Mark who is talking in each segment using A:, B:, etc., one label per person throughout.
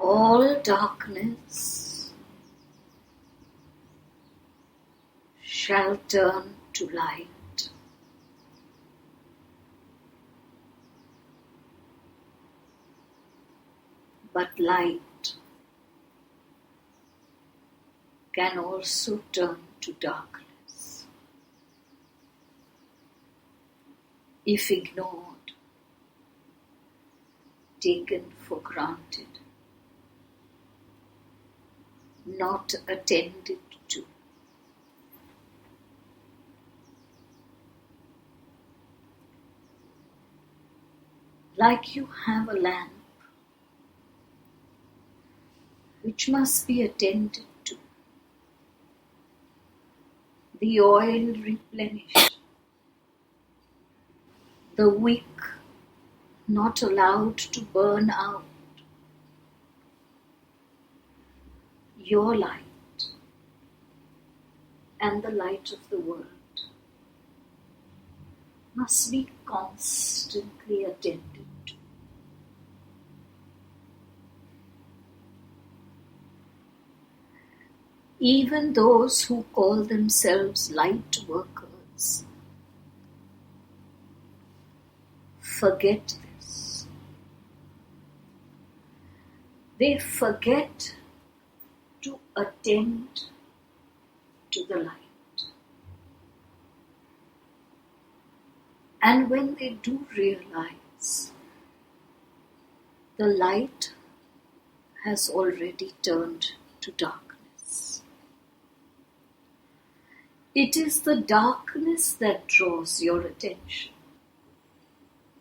A: all darkness shall turn to light. But light can also turn to darkness if ignored, taken for granted, not attended to. Like you have a lamp which must be attended to, the oil replenished, the wick not allowed to burn out. Your light and the light of the world must be constantly attended to. Even those who call themselves light workers forget this. They forget to attend to the light. And when they do realize, the light has already turned to darkness. It is the darkness that draws your attention,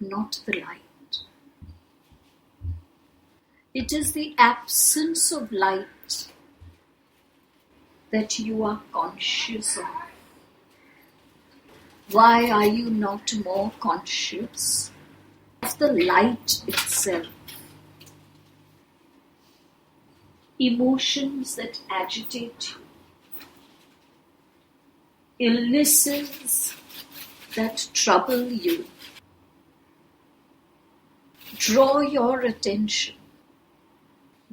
A: not the light. It is the absence of light that you are conscious of. Why are you not more conscious of the light itself? Emotions that agitate you, illnesses that trouble you, draw your attention.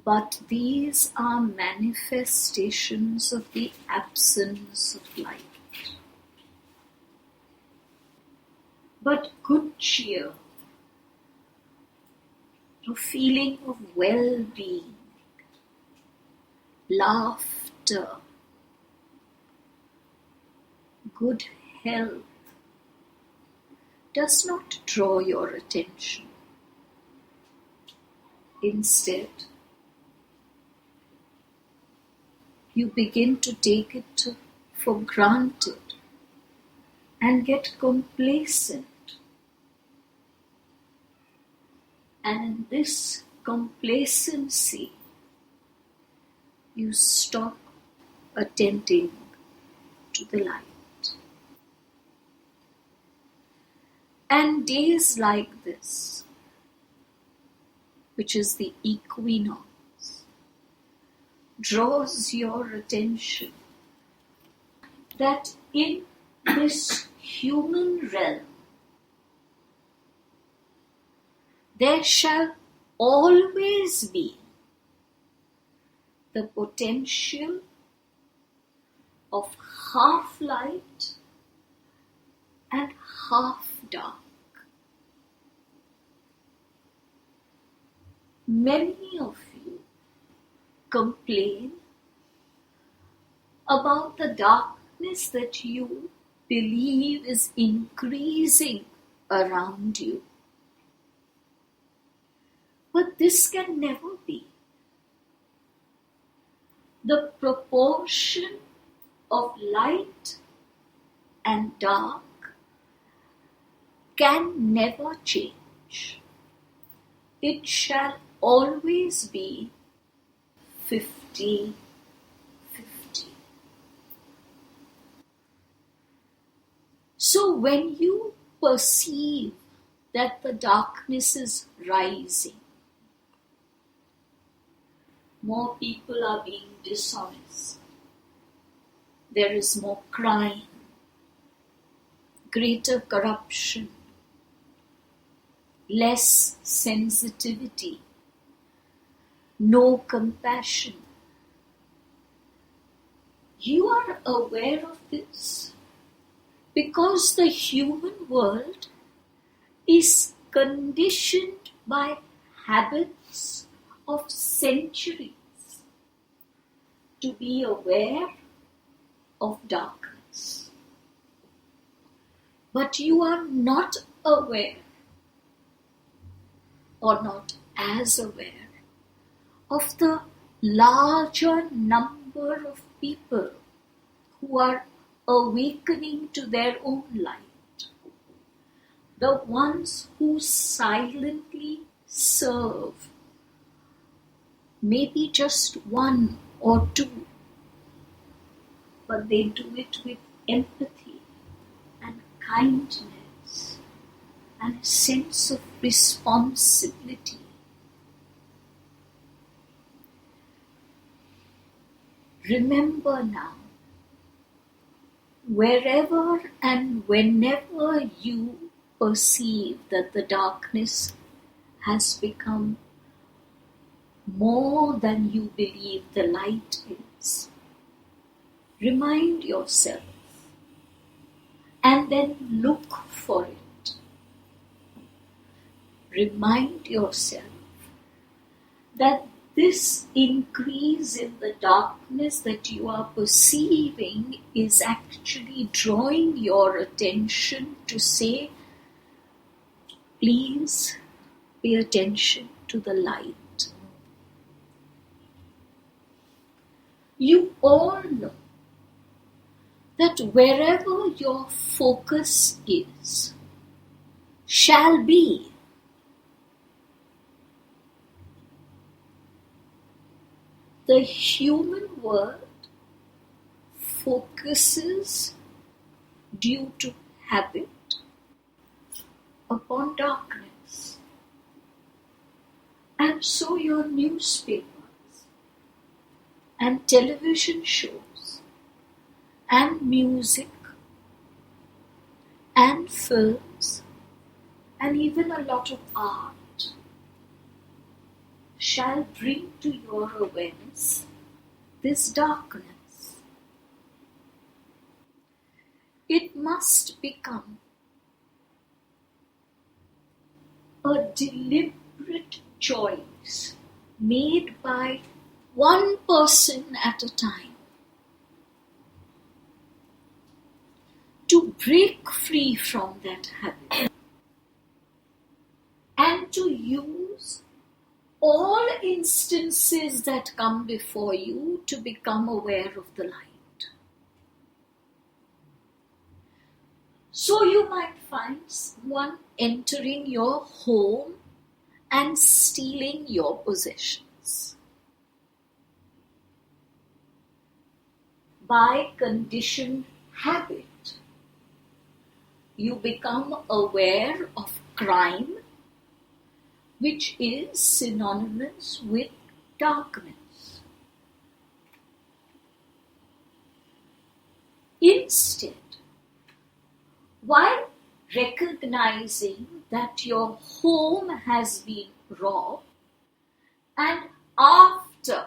A: But these are manifestations of the absence of light. But good cheer, a feeling of well-being, laughter, good health does not draw your attention. Instead, you begin to take it for granted and get complacent. And in this complacency, you stop attending to the light. And days like this, which is the equinox, draws your attention that in this human realm, there shall always be the potential of half light and half dark. Many of you complain about the darkness that you believe is increasing around you. But this can never be. The proportion of light and dark can never change. It shall always be 50-50. So when you perceive that the darkness is rising, more people are being dishonest, there is more crime, greater corruption, less sensitivity, no compassion. You are aware of this because the human world is conditioned by habits of centuries to be aware of darkness. But you are not aware or not as aware of the larger number of people who are awakening to their own light. The ones who silently serve, maybe just one or two, but they do it with empathy and kindness and a sense of responsibility. Remember now, wherever and whenever you perceive that the darkness has become more than you believe the light is, remind yourself and then look for it. Remind yourself that this increase in the darkness that you are perceiving is actually drawing your attention to say, please pay attention to the light. You all know that wherever your focus is, shall be. The human world focuses due to habit upon darkness. And so your newspapers and television shows and music and films and even a lot of art shall bring to your awareness this darkness. It must become a deliberate choice made by one person at a time to break free from that habit and to use all instances that come before you to become aware of the light. So you might find someone entering your home and stealing your possessions. By conditioned habit, you become aware of crime, which is synonymous with darkness. Instead, while recognizing that your home has been robbed, and after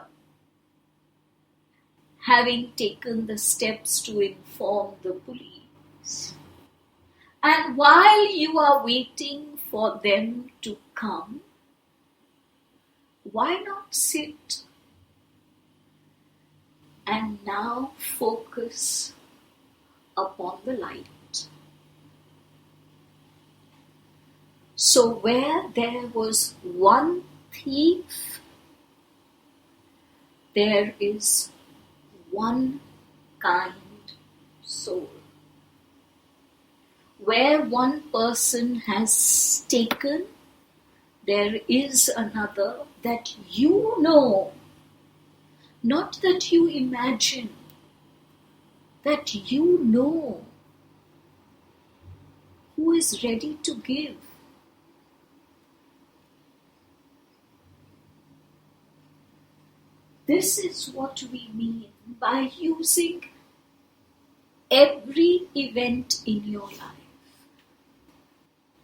A: having taken the steps to inform the police, and while you are waiting for them to come, why not sit and now focus upon the light? So where there was one thief, there is one kind soul. Where one person has taken, there is another that you know, not that you imagine, that you know, who is ready to give. This is what we mean by using every event in your life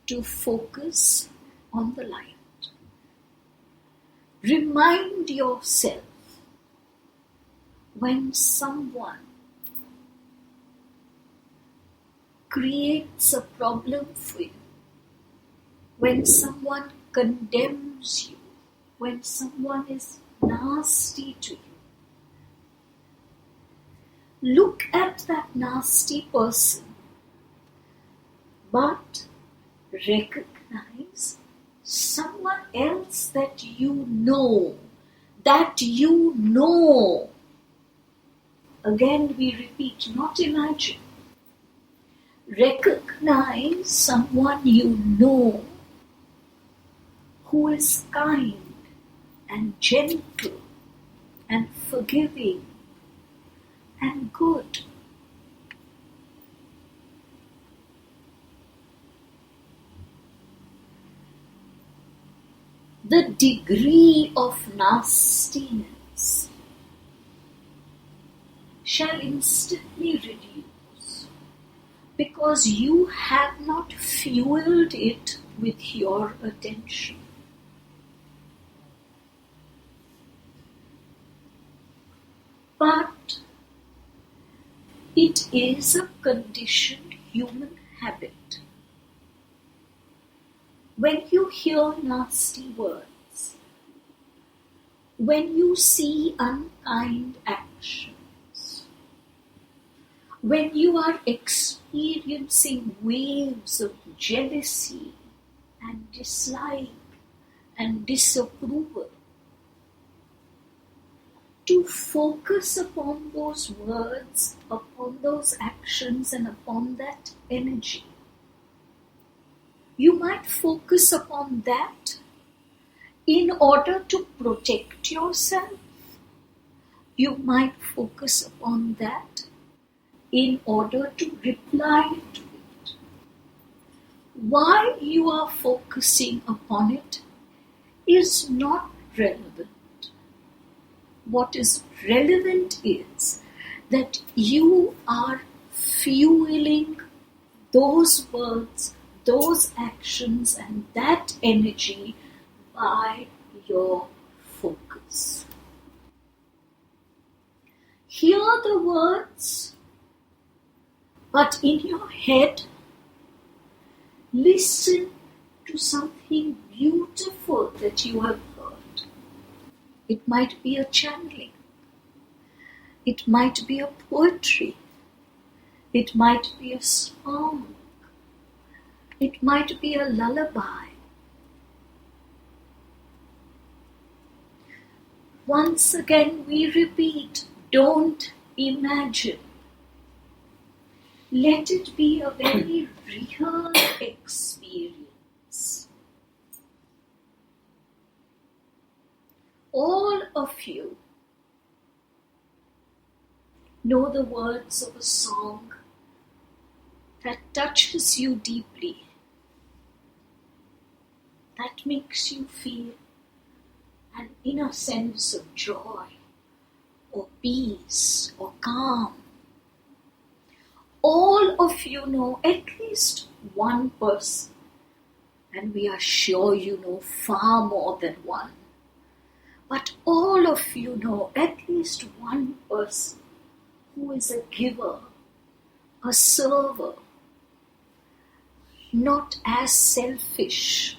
A: to focus on the light. Remind yourself when someone creates a problem for you, when someone condemns you, when someone is nasty to you, look at that nasty person, but recognize someone else that you know. Again, we repeat, not imagine. Recognize someone you know who is kind and gentle and forgiving and good. The degree of nastiness shall instantly reduce because you have not fueled it with your attention. But it is a conditioned human habit. When you hear nasty words, when you see unkind actions, when you are experiencing waves of jealousy and dislike and disapproval, to focus upon those words, upon those actions, and upon that energy. You might focus upon that in order to protect yourself. You might focus upon that in order to reply to it. Why you are focusing upon it is not relevant. What is relevant is that you are fueling those words, those actions, and that energy by your focus. Hear the words, but in your head, listen to something beautiful that you have heard. It might be a channeling. It might be a poetry. It might be a song. It might be a lullaby. Once again we repeat, don't imagine. Let it be a very real experience. All of you know the words of a song that touches you deeply, that makes you feel an inner sense of joy or peace or calm. All of you know at least one person, and we are sure you know far more than one. But all of you know at least one person who is a giver, a server, not as selfish,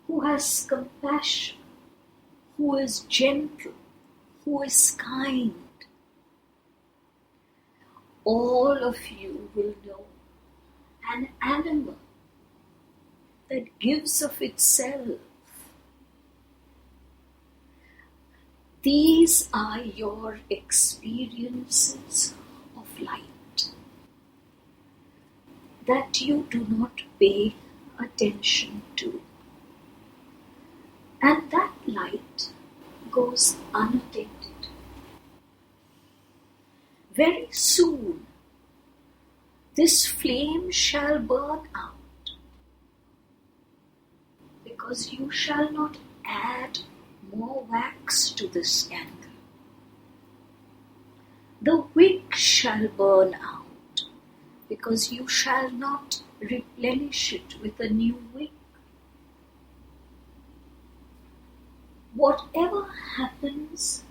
A: who has compassion, who is gentle, who is kind. All of you will know an animal that gives of itself. These are your experiences of light that you do not pay attention to. And that light goes unattended. Very soon, this flame shall burn out, because you shall not add more wax to this candle. The wick shall burn out, because you shall not replenish it with a new wick. whatever happens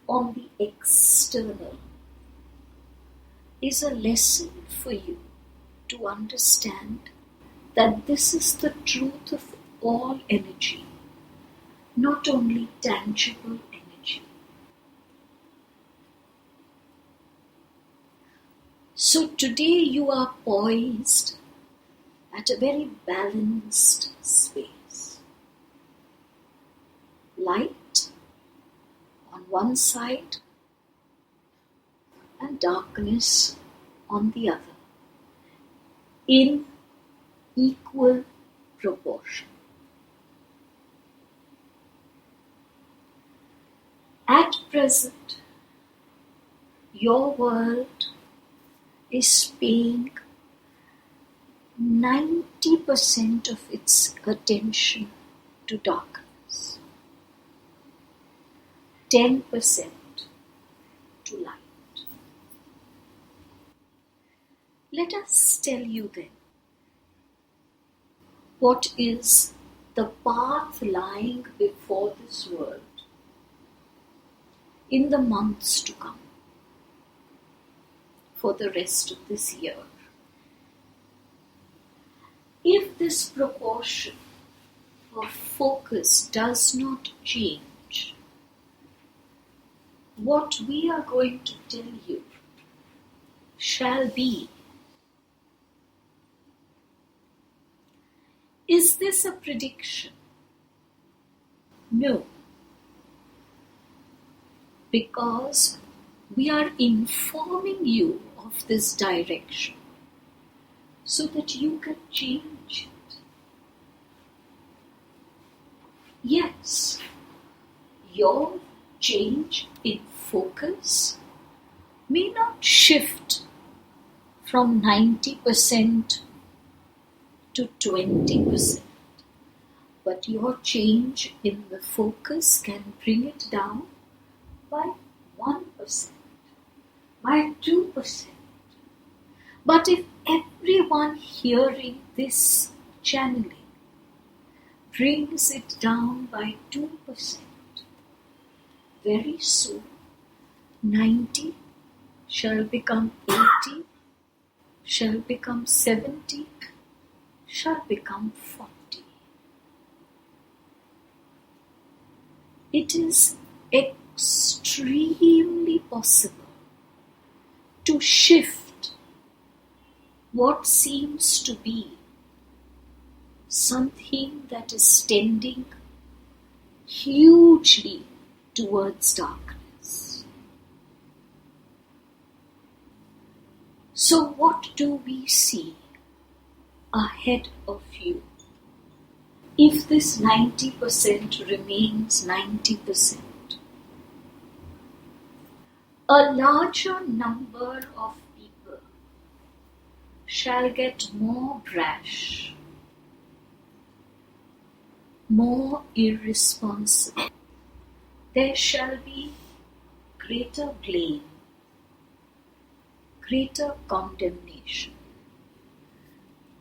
A: on the external is a lesson for you to understand that this is the truth of all energy, not only tangible energy. So today you are poised at a very balanced space. Light on one side and darkness on the other, in equal proportion. At present, your world is paying 90% of its attention to darkness, 10% to light. Let us tell you then what is the path lying before this world in the months to come, for the rest of this year. If this proportion of focus does not change, what we are going to tell you shall be. Is this a prediction? No. Because we are informing you of this direction so that you can change it. Yes, your change in focus may not shift from 90% to 20%, but your change in the focus can bring it down by 1%, by 2%. But if everyone hearing this channeling brings it down by 2%, very soon 90 shall become 80, shall become 70, shall become 40. It is extremely possible to shift what seems to be something that is tending hugely towards darkness. So what do we see ahead of you? If this 90% remains 90%, a larger number of people shall get more brash, more irresponsible. There shall be greater blame, greater condemnation.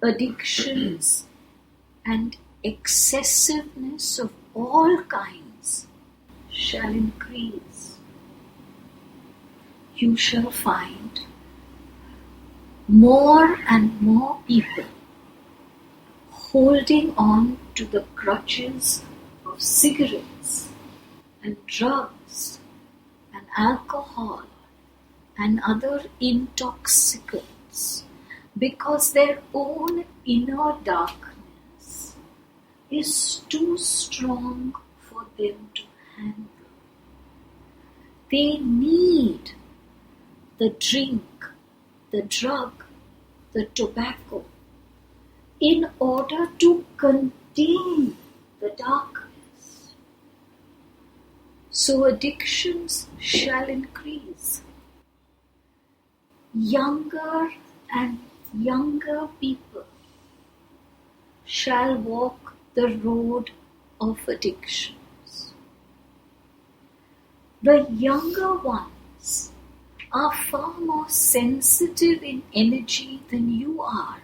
A: Addictions and excessiveness of all kinds shall increase. You shall find more and more people holding on to the crutches of cigarettes and drugs and alcohol and other intoxicants, because their own inner darkness is too strong for them to handle. They need the drink, the drug, the tobacco in order to contain the darkness. So addictions shall increase. Younger and younger people shall walk the road of addictions. The younger ones are far more sensitive in energy than you are.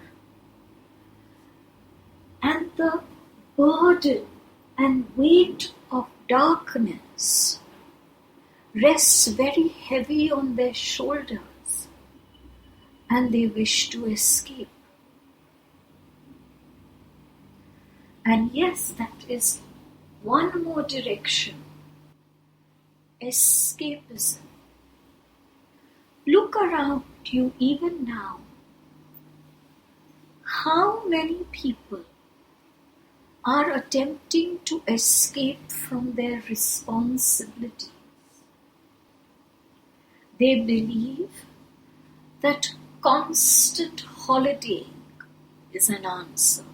A: And the burden and weight of darkness rests very heavy on their shoulders, and they wish to escape. And yes, that is one more direction. Escapism. Look around you even now. How many people are attempting to escape from their responsibilities? They believe that constant holidaying is an answer.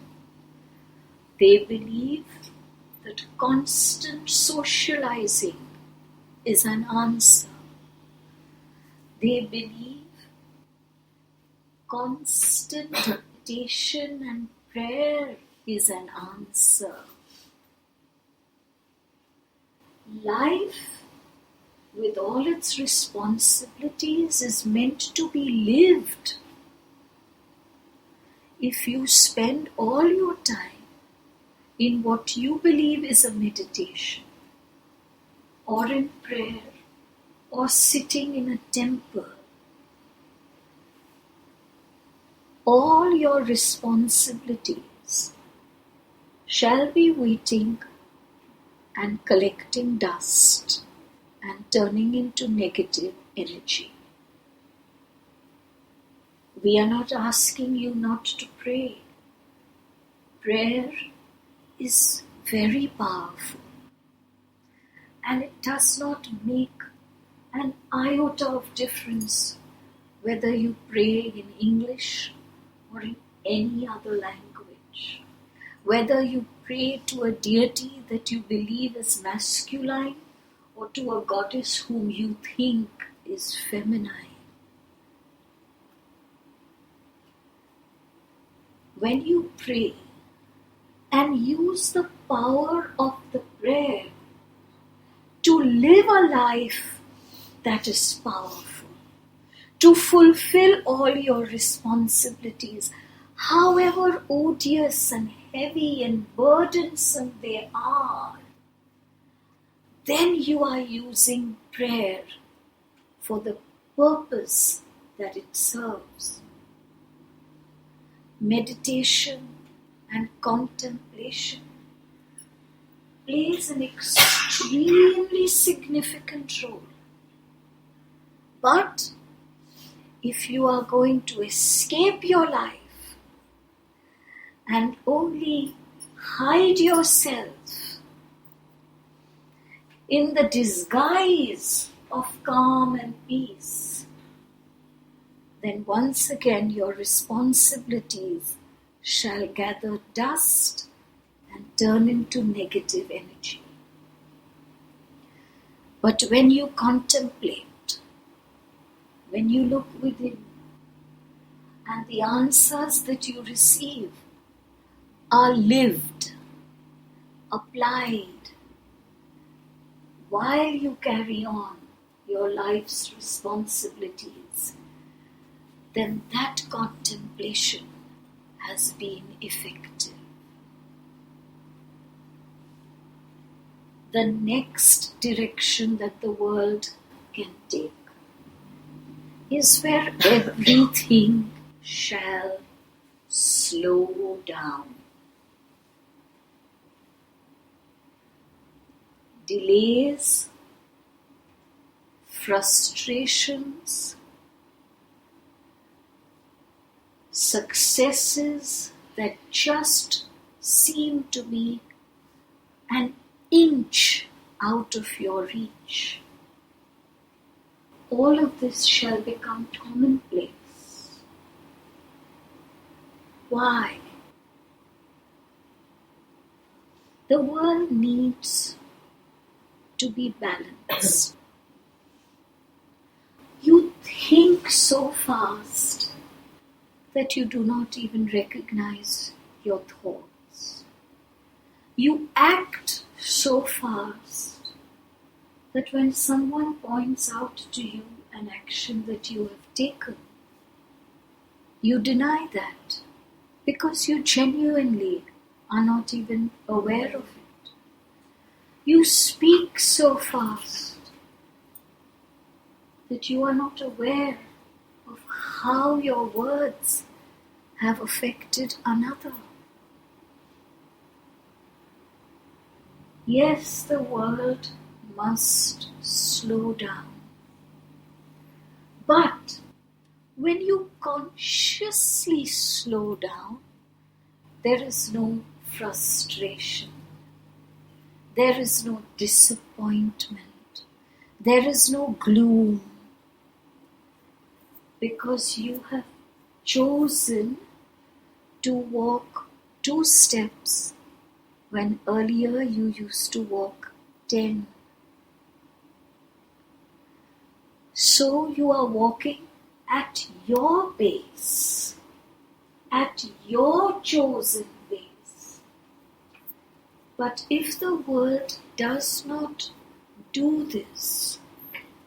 A: They believe that constant socializing is an answer. They believe constant meditation and prayer is an answer. Life, with all its responsibilities, is meant to be lived. If you spend all your time in what you believe is a meditation, or in prayer, or sitting in a temple, all your responsibilities shall be waiting and collecting dust and turning into negative energy. We are not asking you not to pray. Prayer is very powerful, and it does not make an iota of difference whether you pray in English or in any other language, whether you pray to a deity that you believe is masculine or to a goddess whom you think is feminine. When you pray and use the power of the prayer to live a life that is powerful, to fulfill all your responsibilities, however odious and heavy and burdensome they are, then you are using prayer for the purpose that it serves. Meditation and contemplation plays an extremely significant role. But if you are going to escape your life and only hide yourself in the disguise of calm and peace, then once again your responsibilities shall gather dust and turn into negative energy. But when you contemplate, when you look within, and the answers that you receive are lived, applied, while you carry on your life's responsibilities, then that contemplation has been effective. The next direction that the world can take is where everything shall slow down. Delays, frustrations, successes that just seem to be an inch out of your reach. All of this shall become commonplace. Why? The world needs to be balanced. You think so fast that you do not even recognize your thoughts. You act so fast that when someone points out to you an action that you have taken, you deny that because you genuinely are not even aware of it. You speak so fast that you are not aware of how your words have affected another. Yes, the world must slow down. But when you consciously slow down, there is no frustration. There is no disappointment. There is no gloom. Because you have chosen to walk 2 steps when earlier you used to walk 10. So you are walking at your pace, at your chosen pace. But if the world does not do this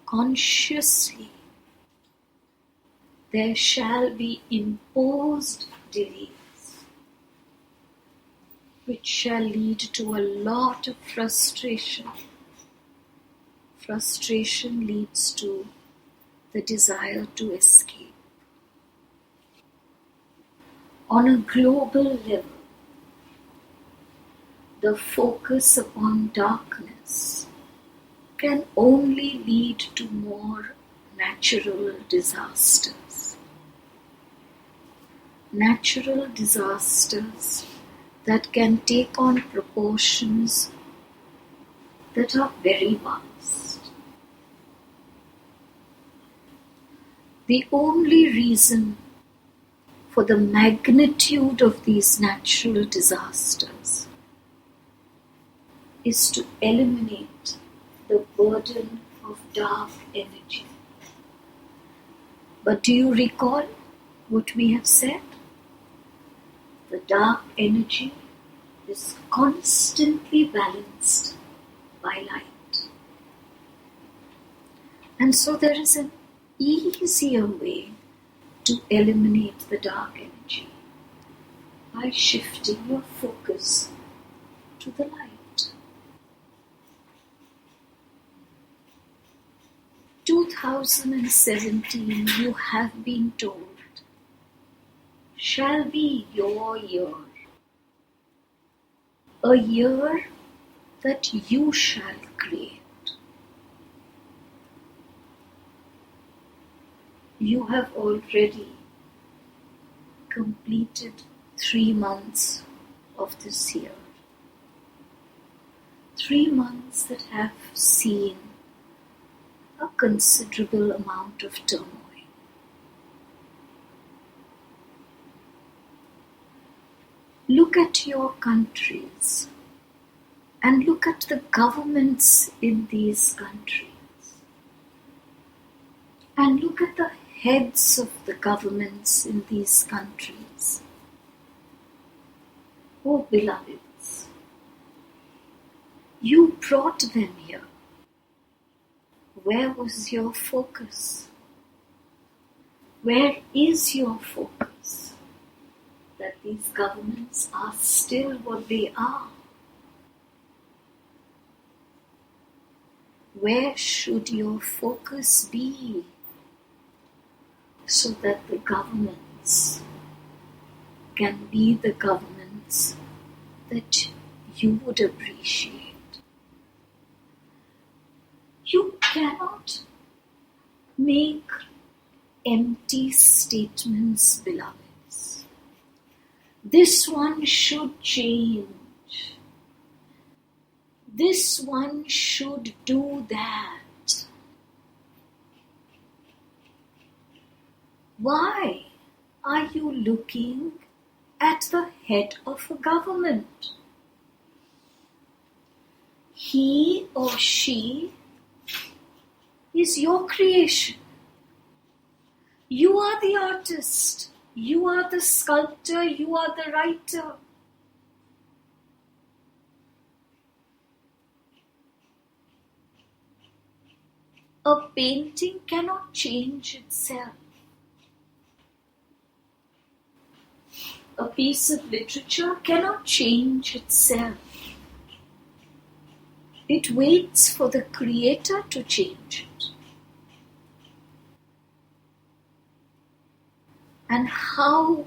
A: consciously, there shall be imposed delays, which shall lead to a lot of frustration. Frustration leads to the desire to escape. On a global level, the focus upon darkness can only lead to more natural disasters. Natural disasters that can take on proportions that are very vast. The only reason for the magnitude of these natural disasters is to eliminate the burden of dark energy. But do you recall what we have said? The dark energy is constantly balanced by light. And so there is an easier way to eliminate the dark energy by shifting your focus to the light. 2017, you have been told, shall be your year. A year that you shall create. You have already completed 3 months of this year. 3 months that have seen a considerable amount of turmoil. Look at your countries and look at the governments in these countries. And look at the heads of the governments in these countries. Oh beloveds, you brought them here. Where was your focus? Where is your focus? That these governments are still what they are. Where should your focus be so that the governments can be the governments that you would appreciate? You cannot make empty statements, beloveds. This one should change. This one should do that. Why are you looking at the head of a government? He or she is your creation. You are the artist. You are the sculptor. You are the writer. A painting cannot change itself. A piece of literature cannot change itself. It waits for the Creator to change it. And how,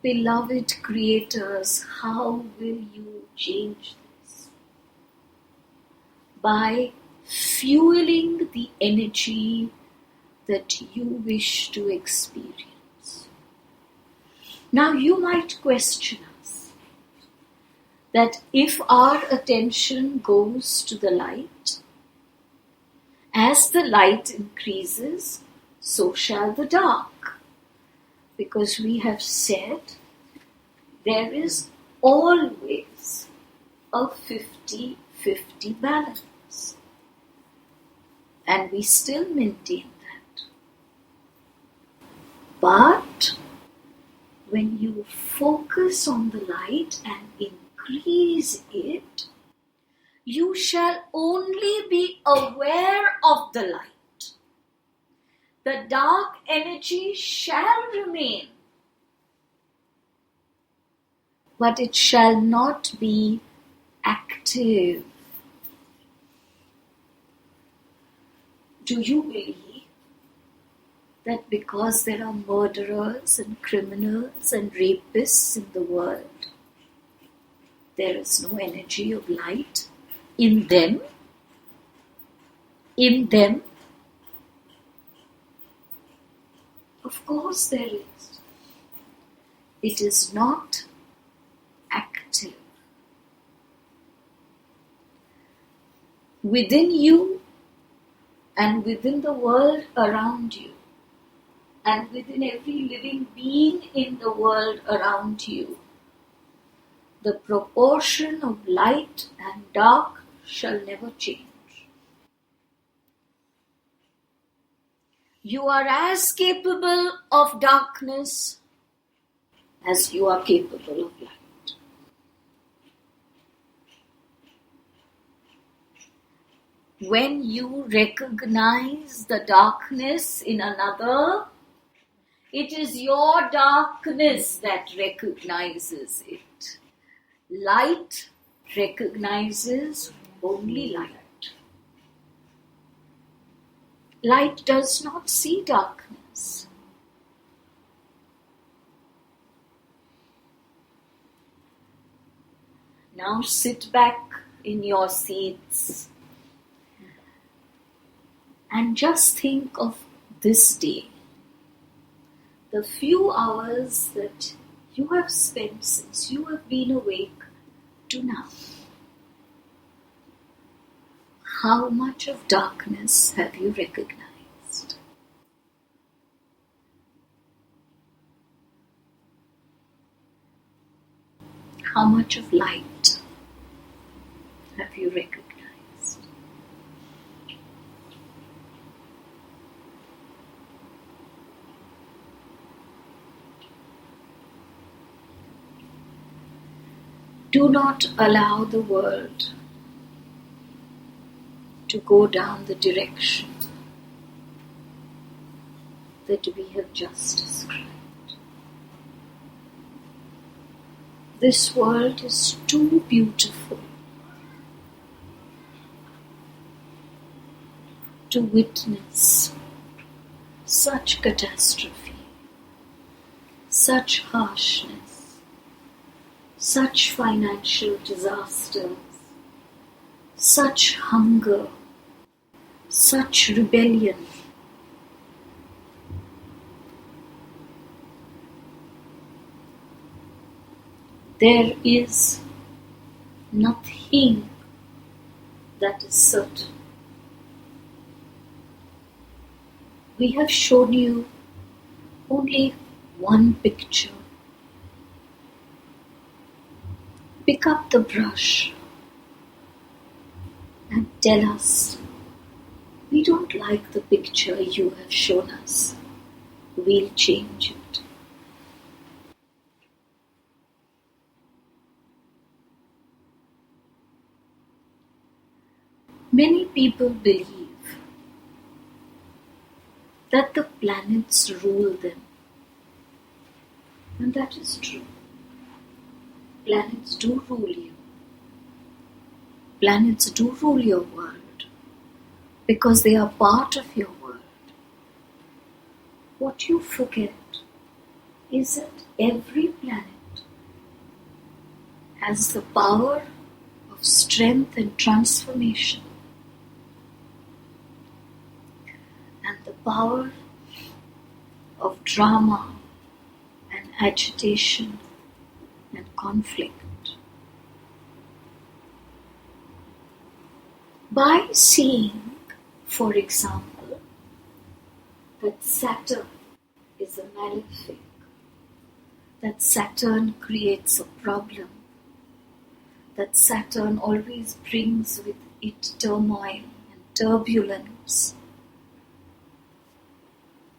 A: beloved creators, how will you change this? By fueling the energy that you wish to experience. Now you might question us that if our attention goes to the light, as the light increases, so shall the dark. Because we have said there is always a 50-50 balance. And we still maintain that. But when you focus on the light and increase it, you shall only be aware of the light. The dark energy shall remain, but it shall not be active. Do you believe that because there are murderers and criminals and rapists in the world, there is no energy of light in them? In them? Of course there is. It is not active. Within you and within the world around you and within every living being in the world around you, the proportion of light and dark shall never change. You are as capable of darkness as you are capable of light. When you recognize the darkness in another, it is your darkness that recognizes it. Light recognizes only light. Light does not see darkness. Now sit back in your seats and just think of this day, the few hours that you have spent since you have been awake to now. How much of darkness have you recognized? How much of light have you recognized? Do not allow the world to go down the direction that we have just described. This world is too beautiful to witness such catastrophe, such harshness, such financial disasters, such hunger, such rebellion. There is nothing that is certain. We have shown you only one picture. Pick up the brush and tell us, we don't like the picture you have shown us. We'll change it. Many people believe that the planets rule them. And that is true. Planets do rule you. Planets do rule your world because they are part of your world. What you forget is that every planet has the power of strength and transformation and the power of drama and agitation and conflict. By seeing, for example, that Saturn is a malefic, that Saturn creates a problem, that Saturn always brings with it turmoil and turbulence,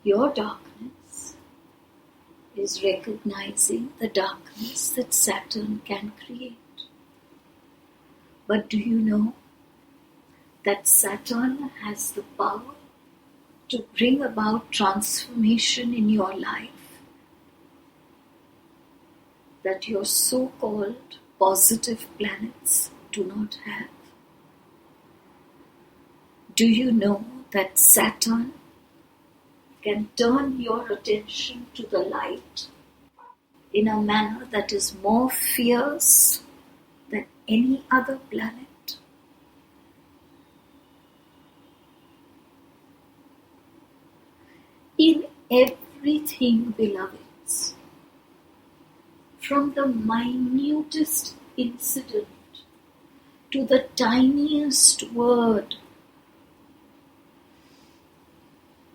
A: your darkness is recognizing the darkness that Saturn can create. But do you know that Saturn has the power to bring about transformation in your life that your so-called positive planets do not have? Do you know that Saturn can turn your attention to the light in a manner that is more fierce than any other planet? In everything, beloveds, from the minutest incident to the tiniest word,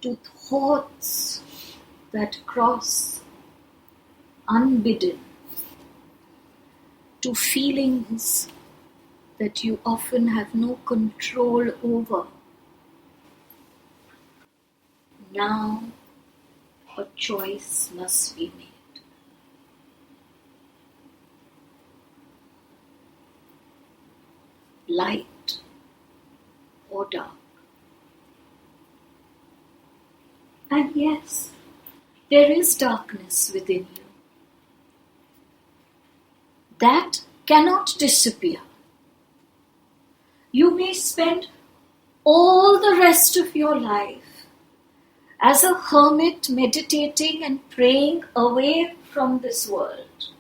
A: to thoughts that cross unbidden, to feelings that you often have no control over. Now a choice must be made. Light or dark. And yes, there is darkness within you. That cannot disappear. You may spend all the rest of your life as a hermit meditating and praying away from this world.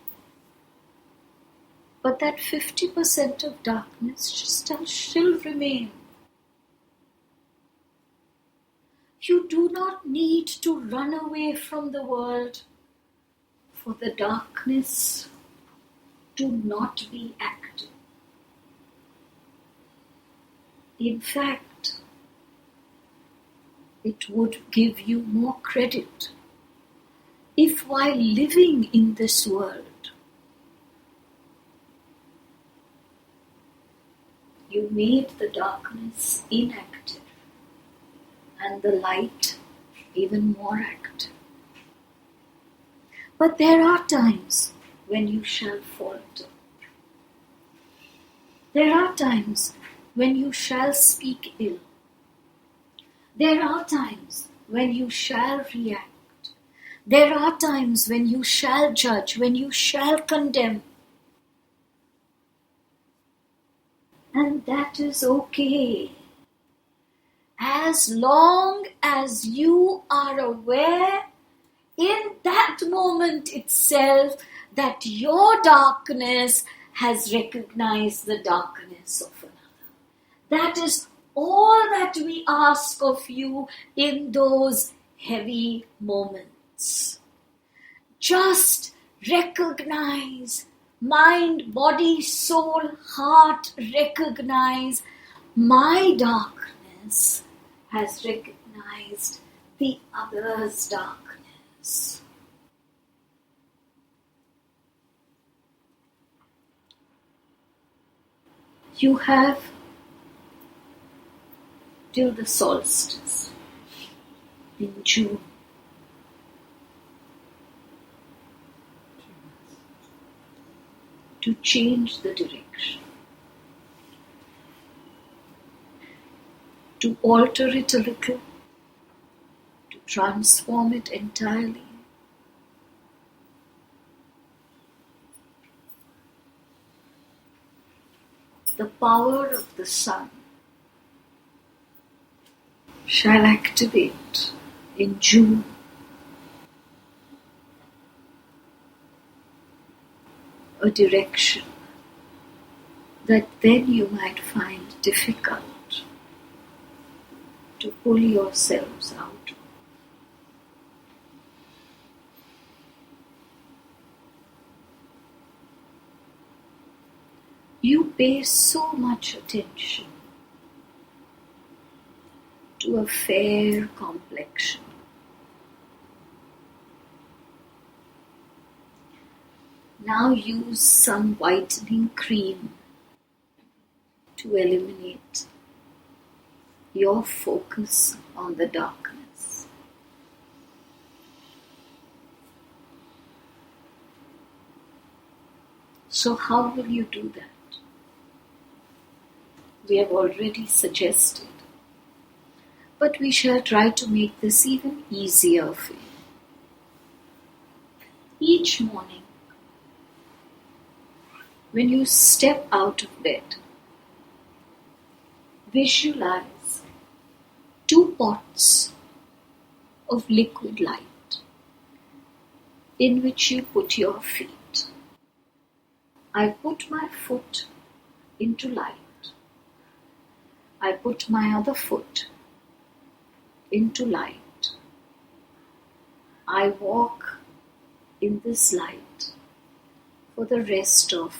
A: But that 50% of darkness still remain. You do not need to run away from the world for the darkness to not be active. In fact, it would give you more credit if while living in this world, you made the darkness inactive and the light even more active. But there are times when you shall falter. There are times when you shall speak ill. There are times when you shall react. There are times when you shall judge, when you shall condemn. And that is okay. As long as you are aware in that moment itself that your darkness has recognized the darkness of another. That is all that we ask of you in those heavy moments. Just recognize, mind, body, soul, heart, recognize my darkness has recognized the other's darkness. You have till the solstice in June to change the direction, to alter it a little, to transform it entirely. the power of the sun shall activate in June, a direction that then you might find difficult to pull yourselves out of. You pay so much attention to a fair complexion. Now use some whitening cream to eliminate your focus on the darkness. So how will you do that? We have already suggested, but we shall try to make this even easier for you. Each morning, when you step out of bed, visualize 2 pots of liquid light in which you put your feet. I put my foot into light. I put my other foot into light. I walk in this light for the rest of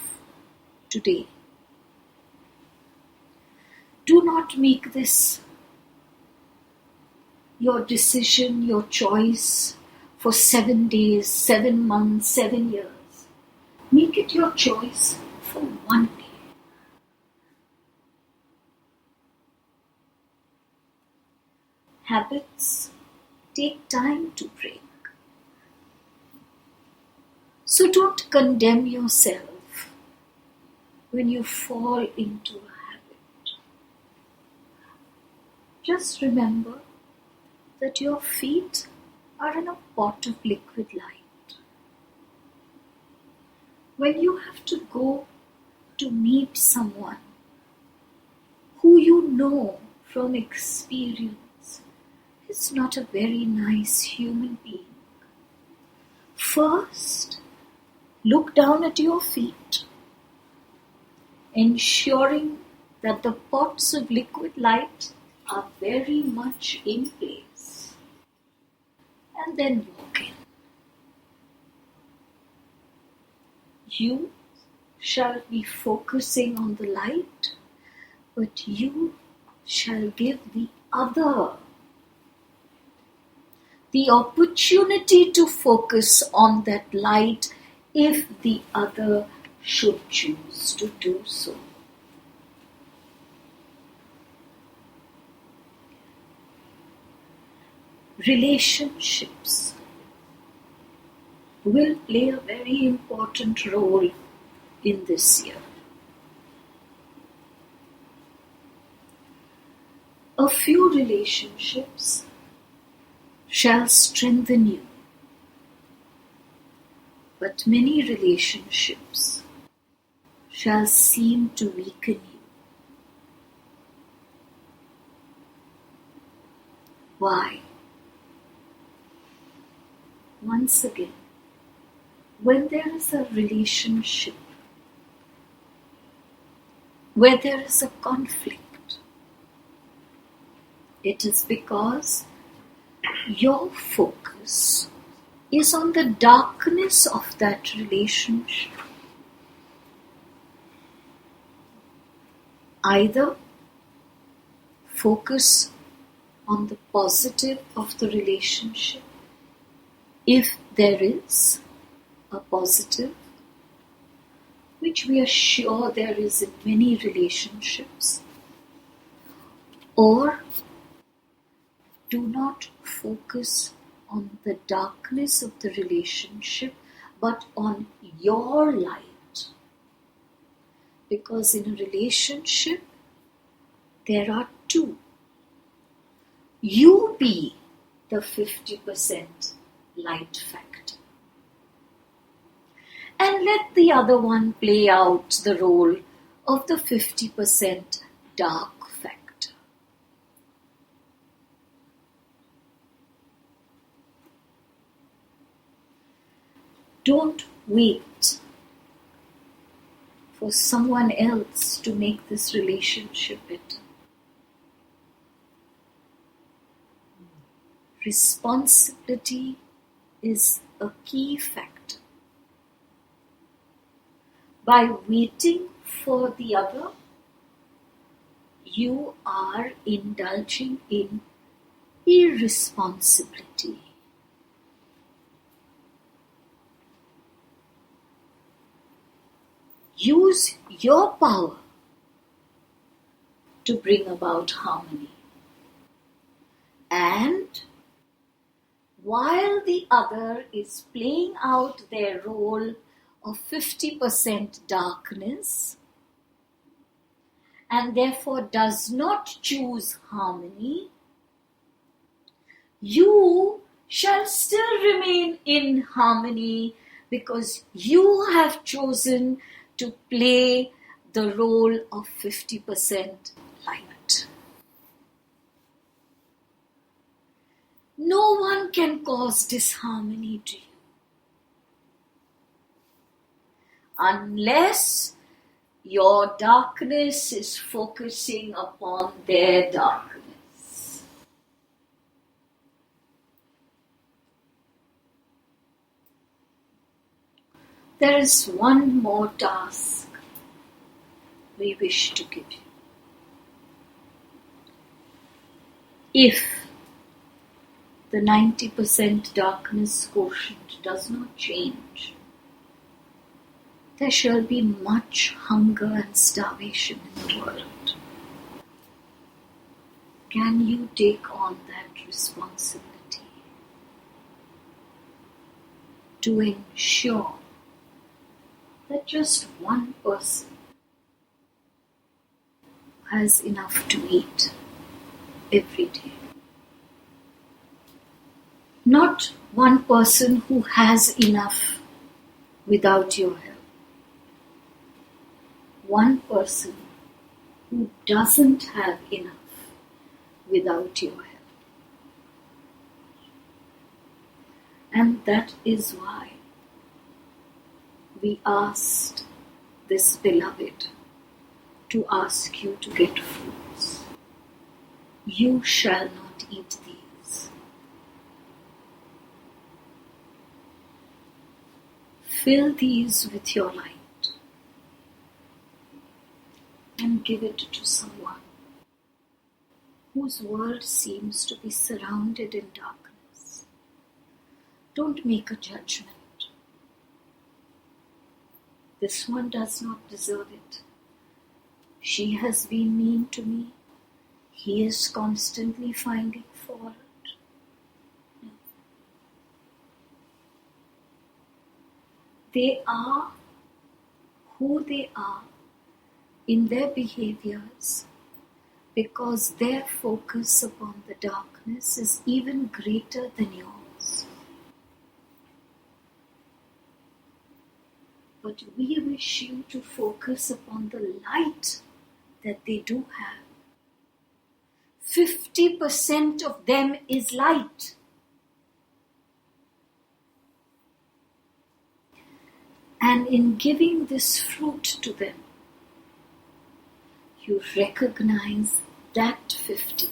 A: today. Do not make this your decision, your choice for 7 days, 7 months, 7 years. Make it your choice for 1 day. Habits take time to break. So don't condemn yourself when you fall into a habit. Just remember that your feet are in a pot of liquid light. When you have to go to meet someone who you know from experience is not a very nice human being, first look down at your feet, ensuring that the pots of liquid light are very much in place, and then walk in. You shall be focusing on the light, but you shall give the other the opportunity to focus on that light if the other should choose to do so. Relationships will play a very important role in this year. A few relationships shall strengthen you, but many relationships shall seem to weaken you. Why? Once again, when there is a relationship where there is a conflict, it is because your focus is on the darkness of that relationship. Either focus on the positive of the relationship, if there is a positive, which we are sure there is in many relationships, or do not focus on the darkness of the relationship, but on your light. Because in a relationship, there are two. You be the 50% light factor. And let the other one play out the role of the 50% dark factor. Don't wait for someone else to make this relationship better. Responsibility is a key factor. By waiting for the other, you are indulging in irresponsibility. Use your power to bring about harmony. And while the other is playing out their role of 50% darkness and therefore does not choose harmony, you shall still remain in harmony because you have chosen to play the role of 50% light. No one can cause disharmony to you unless your darkness is focusing upon their darkness. There is one more task we wish to give you. If the 90% darkness quotient does not change, there shall be much hunger and starvation in the world. Can you take on that responsibility to ensure that just one person has enough to eat every day? Not one person who has enough without your help. One person who doesn't have enough without your help. And that is why we asked this beloved to ask you to get fruits. You shall not eat these. Fill these with your light and give it to someone whose world seems to be surrounded in darkness. Don't make a judgment. This one does not deserve it. She has been mean to me. He is constantly finding fault. No. They are who they are in their behaviors because their focus upon the darkness is even greater than yours. But we wish you to focus upon the light that they do have. 50% of them is light. And in giving this fruit to them, you recognize that 50%.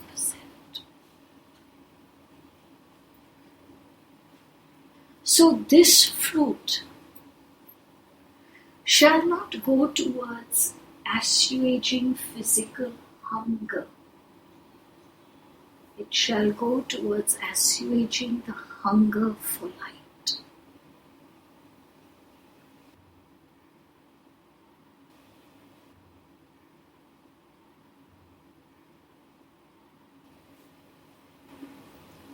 A: So this fruit shall not go towards assuaging physical hunger. It shall go towards assuaging the hunger for light.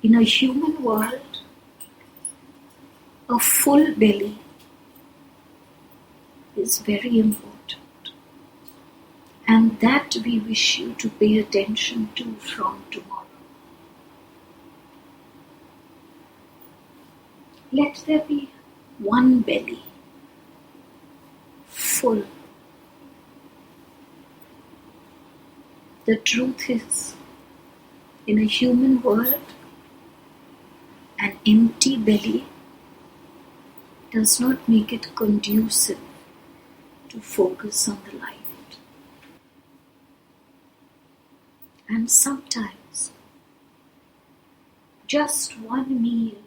A: In a human world, a full belly is very important, and that we wish you to pay attention to from tomorrow. Let there be one belly full The truth is, in a human world, an empty belly does not make it conducive to focus on the light. And sometimes, just one meal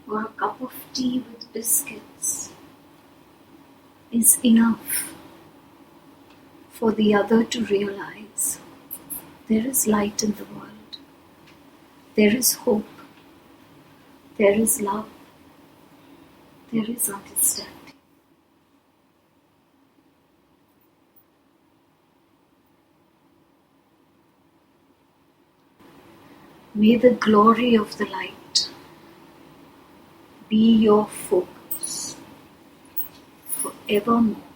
A: or a cup of tea with biscuits is enough for the other to realize there is light in the world, there is hope, there is love, there is understanding. May the glory of the light be your focus forevermore.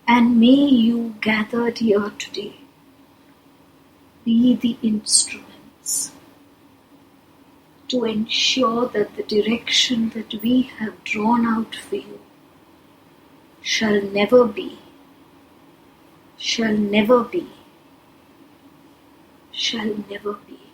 A: And may you gathered here today be the instruments to ensure that the direction that we have drawn out for you shall never be, shall never be, shall never be